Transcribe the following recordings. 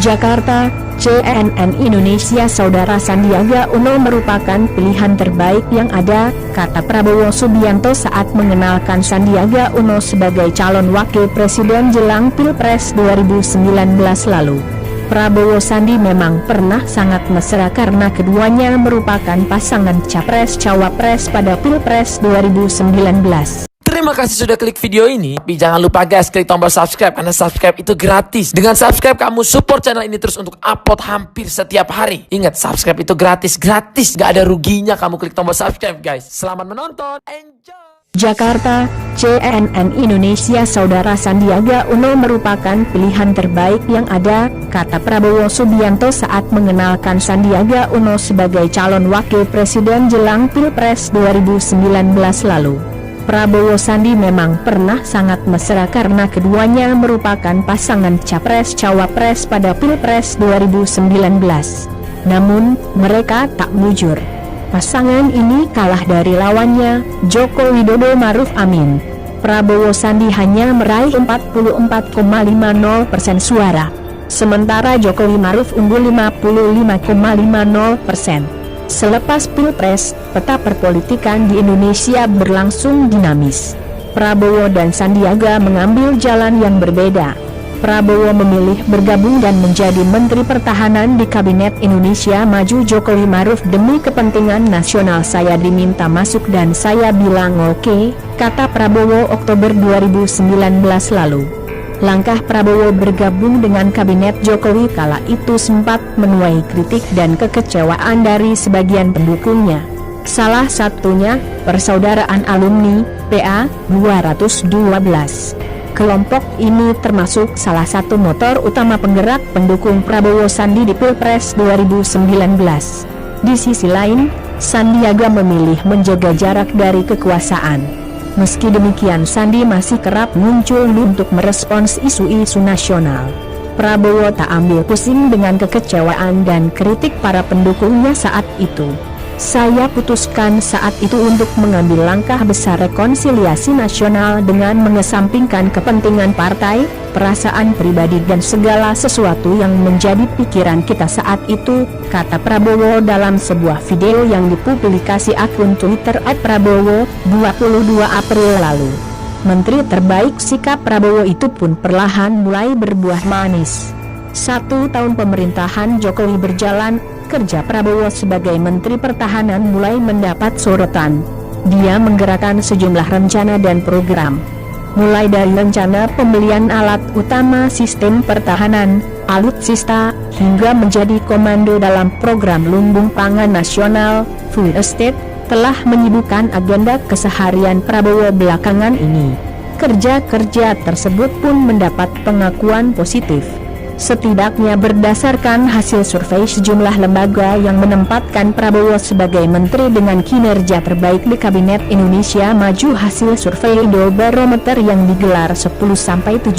Jakarta, CNN Indonesia. Saudara Sandiaga Uno merupakan pilihan terbaik yang ada, kata Prabowo Subianto saat mengenalkan Sandiaga Uno sebagai calon wakil presiden jelang Pilpres 2019 lalu. Prabowo Sandi memang pernah sangat mesra karena keduanya merupakan pasangan Capres-Cawapres pada Pilpres 2019. Terima kasih sudah klik video ini. Tapi jangan lupa guys, klik tombol subscribe karena subscribe itu gratis. Dengan subscribe kamu support channel ini terus untuk upload hampir setiap hari. Ingat, subscribe itu gratis, gak ada ruginya kamu klik tombol subscribe guys. Selamat menonton, enjoy. Jakarta, CNN Indonesia. Saudara Sandiaga Uno merupakan pilihan terbaik yang ada, kata Prabowo Subianto saat mengenalkan Sandiaga Uno sebagai calon wakil presiden jelang Pilpres 2019 lalu. Prabowo Sandi memang pernah sangat mesra karena keduanya merupakan pasangan Capres-Cawapres pada Pilpres 2019. Namun, mereka tak mujur. Pasangan ini kalah dari lawannya, Joko Widodo Maruf Amin. Prabowo Sandi hanya meraih 44,50% suara. Sementara Jokowi Maruf unggul 55,50%. Selepas Pilpres, peta perpolitikan di Indonesia berlangsung dinamis. Prabowo dan Sandiaga mengambil jalan yang berbeda. Prabowo memilih bergabung dan menjadi Menteri Pertahanan di Kabinet Indonesia Maju. Jokowi Maruf demi kepentingan nasional saya diminta masuk dan saya bilang oke, kata Prabowo Oktober 2019 lalu. Langkah Prabowo bergabung dengan Kabinet Jokowi kala itu sempat menuai kritik dan kekecewaan dari sebagian pendukungnya. Salah satunya, Persaudaraan Alumni, PA 212. Kelompok ini termasuk salah satu motor utama penggerak pendukung Prabowo Sandi di Pilpres 2019. Di sisi lain, Sandiaga memilih menjaga jarak dari kekuasaan. Meski demikian, Sandi masih kerap muncul untuk merespons isu-isu nasional. Prabowo tak ambil pusing dengan kekecewaan dan kritik para pendukungnya saat itu. Saya putuskan saat itu untuk mengambil langkah besar rekonsiliasi nasional dengan mengesampingkan kepentingan partai, perasaan pribadi dan segala sesuatu yang menjadi pikiran kita saat itu, kata Prabowo dalam sebuah video yang dipublikasi akun Twitter @Prabowo 22 April lalu. Menteri terbaik sikap Prabowo itu pun perlahan mulai berbuah manis. 1 tahun pemerintahan Jokowi berjalan, kerja Prabowo sebagai Menteri Pertahanan mulai mendapat sorotan. Dia menggerakkan sejumlah rencana dan program. Mulai dari rencana pembelian alat utama sistem pertahanan, alutsista, hingga menjadi komando dalam program lumbung pangan nasional, food estate, telah menyibukkan agenda keseharian Prabowo belakangan ini. Kerja-kerja tersebut pun mendapat pengakuan positif. Setidaknya berdasarkan hasil survei sejumlah lembaga yang menempatkan Prabowo sebagai menteri dengan kinerja terbaik di Kabinet Indonesia Maju. Hasil survei Indobarometer yang digelar 10-17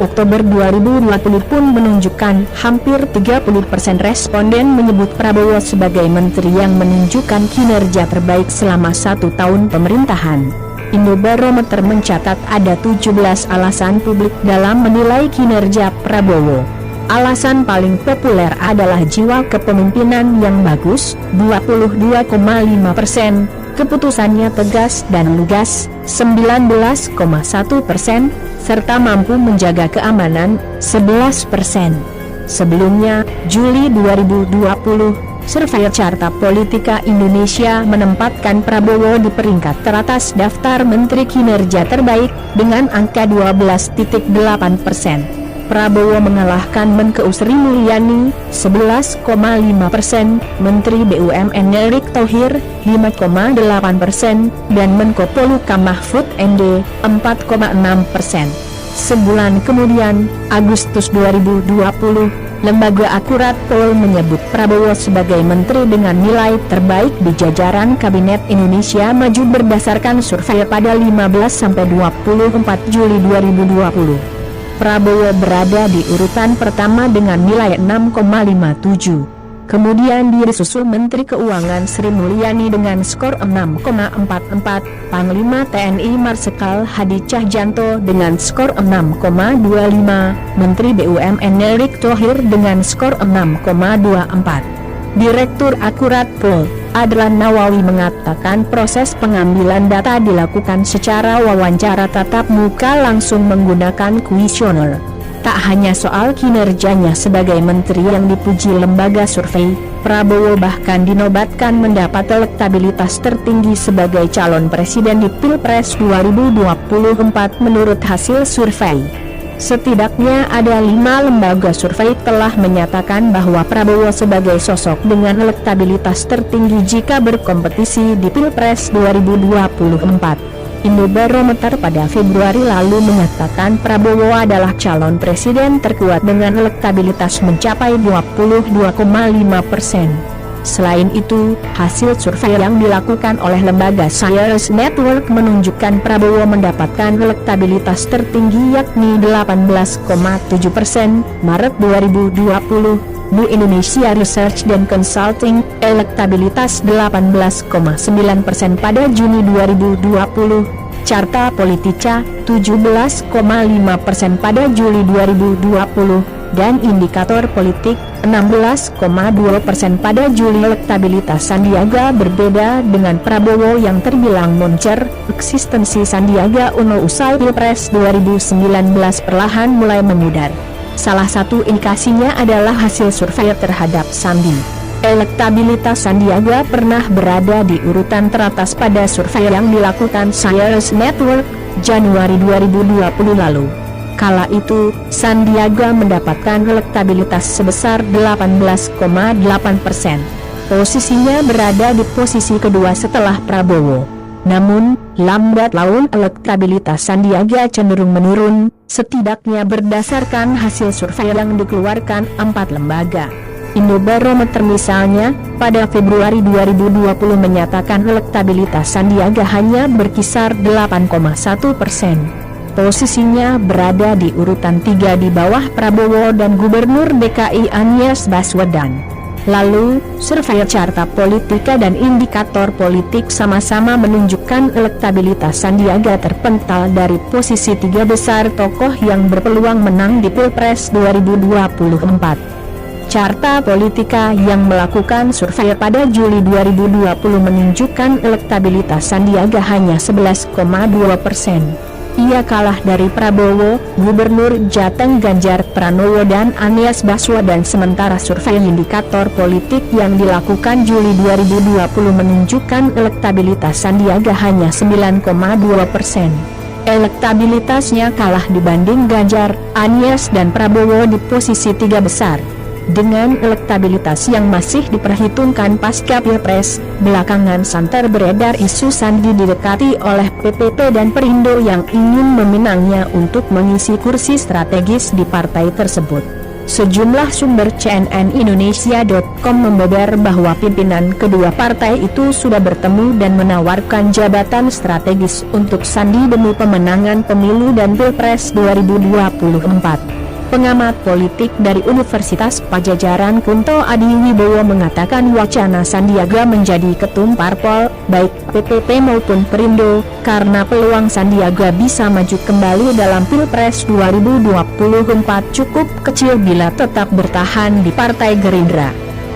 Oktober 2020 pun menunjukkan hampir 30% responden menyebut Prabowo sebagai menteri yang menunjukkan kinerja terbaik selama 1 tahun pemerintahan. Indobarometer mencatat ada 17 alasan publik dalam menilai kinerja Prabowo. Alasan paling populer adalah jiwa kepemimpinan yang bagus, 22,5%, keputusannya tegas dan lugas, 19,1%, serta mampu menjaga keamanan, 11%. Sebelumnya, Juli 2020, survei Carta Politika Indonesia menempatkan Prabowo di peringkat teratas daftar menteri kinerja terbaik, dengan angka 12,8%. Prabowo mengalahkan Menkeu Sri Mulyani, 11,5%, Menteri BUMN Erick Thohir, 5,8%, dan Menko Polhukam Mahfud MD, 4,6%. Sebulan kemudian, Agustus 2020, lembaga Akurat Poll menyebut Prabowo sebagai menteri dengan nilai terbaik di jajaran Kabinet Indonesia Maju berdasarkan survei pada 15-24 Juli 2020. Prabowo berada di urutan pertama dengan nilai 6,57. Kemudian disusul Menteri Keuangan Sri Mulyani dengan skor 6,44, Panglima TNI Marsikal Hadi Cahyanto dengan skor 6,25, Menteri BUMN Erick Thohir dengan skor 6,24. Direktur Akurat Pol, Adlan Nawawi mengatakan proses pengambilan data dilakukan secara wawancara tatap muka langsung menggunakan kuesioner. Tak hanya soal kinerjanya sebagai menteri yang dipuji lembaga survei, Prabowo bahkan dinobatkan mendapat elektabilitas tertinggi sebagai calon presiden di Pilpres 2024 menurut hasil survei. Setidaknya ada 5 lembaga survei telah menyatakan bahwa Prabowo sebagai sosok dengan elektabilitas tertinggi jika berkompetisi di Pilpres 2024. Indobarometer pada Februari lalu mengatakan Prabowo adalah calon presiden terkuat dengan elektabilitas mencapai 22,5%. Selain itu, hasil survei yang dilakukan oleh lembaga Science Network menunjukkan Prabowo mendapatkan elektabilitas tertinggi yakni 18,7% Maret 2020. Bu Indonesia Research dan Consulting, elektabilitas 18,9% pada Juni 2020, Carta Politika 17,5% pada Juli 2020, dan Indikator Politik 16,2% pada Juli. Elektabilitas Sandiaga berbeda dengan Prabowo yang terbilang moncer. Eksistensi Sandiaga Uno usai Pilpres 2019 perlahan mulai memudar. Salah satu indikasinya adalah hasil survei terhadap Sandi. Elektabilitas Sandiaga pernah berada di urutan teratas pada survei yang dilakukan Science Network Januari 2020 lalu. Kala itu, Sandiaga mendapatkan elektabilitas sebesar 18,8%. Posisinya berada di posisi kedua setelah Prabowo. Namun, lambat laun elektabilitas Sandiaga cenderung menurun, setidaknya berdasarkan hasil survei yang dikeluarkan 4 lembaga. Indobarometer misalnya, pada Februari 2020 menyatakan elektabilitas Sandiaga hanya berkisar 8,1%. Posisinya berada di urutan 3 di bawah Prabowo dan Gubernur DKI Anies Baswedan. Lalu, survei Carta Politika dan Indikator Politik sama-sama menunjukkan elektabilitas Sandiaga terpental dari posisi 3 besar tokoh yang berpeluang menang di Pilpres 2024. Carta Politika yang melakukan survei pada Juli 2020 menunjukkan elektabilitas Sandiaga hanya 11,2%. Ia kalah dari Prabowo, Gubernur Jateng Ganjar Pranowo dan Anies Baswedan. Sementara survei Indikator Politik yang dilakukan Juli 2020 menunjukkan elektabilitas Sandiaga hanya 9,2%. Elektabilitasnya kalah dibanding Ganjar, Anies dan Prabowo di posisi 3 besar. Dengan elektabilitas yang masih diperhitungkan pasca Pilpres, belakangan santer beredar isu Sandi didekati oleh PPP dan Perindo yang ingin meminangnya untuk mengisi kursi strategis di partai tersebut. Sejumlah sumber cnnindonesia.com membeber bahwa pimpinan kedua partai itu sudah bertemu dan menawarkan jabatan strategis untuk Sandi demi pemenangan pemilu dan Pilpres 2024. Pengamat politik dari Universitas Pajajaran Kunto Adiwibowo mengatakan wacana Sandiaga menjadi ketum parpol, baik PPP maupun Perindo, karena peluang Sandiaga bisa maju kembali dalam Pilpres 2024 cukup kecil bila tetap bertahan di Partai Gerindra.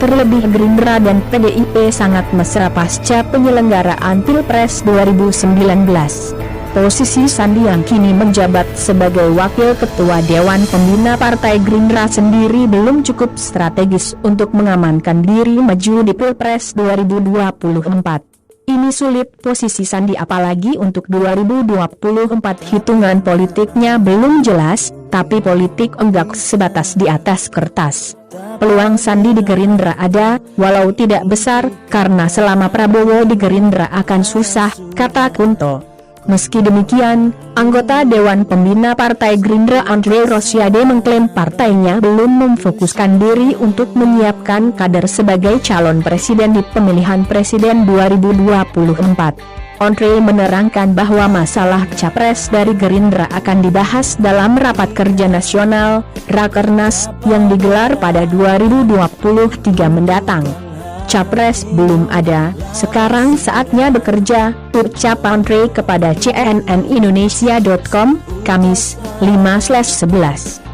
Terlebih Gerindra dan PDIP sangat mesra pasca penyelenggaraan Pilpres 2019. Posisi Sandi yang kini menjabat sebagai Wakil Ketua Dewan Pembina Partai Gerindra sendiri belum cukup strategis untuk mengamankan diri maju di Pilpres 2024. Ini sulit posisi Sandi apalagi untuk 2024. Hitungan politiknya belum jelas, tapi politik enggak sebatas di atas kertas. Peluang Sandi di Gerindra ada, walau tidak besar, karena selama Prabowo di Gerindra akan susah, kata Kunto. Meski demikian, anggota Dewan Pembina Partai Gerindra Andre Rosiade mengklaim partainya belum memfokuskan diri untuk menyiapkan kader sebagai calon presiden di pemilihan presiden 2024. Andre menerangkan bahwa masalah capres dari Gerindra akan dibahas dalam rapat kerja nasional, Rakernas, yang digelar pada 2023 mendatang. Capres belum ada, sekarang saatnya bekerja, ucap Andre kepada cnnindonesia.com, Kamis, 5/11.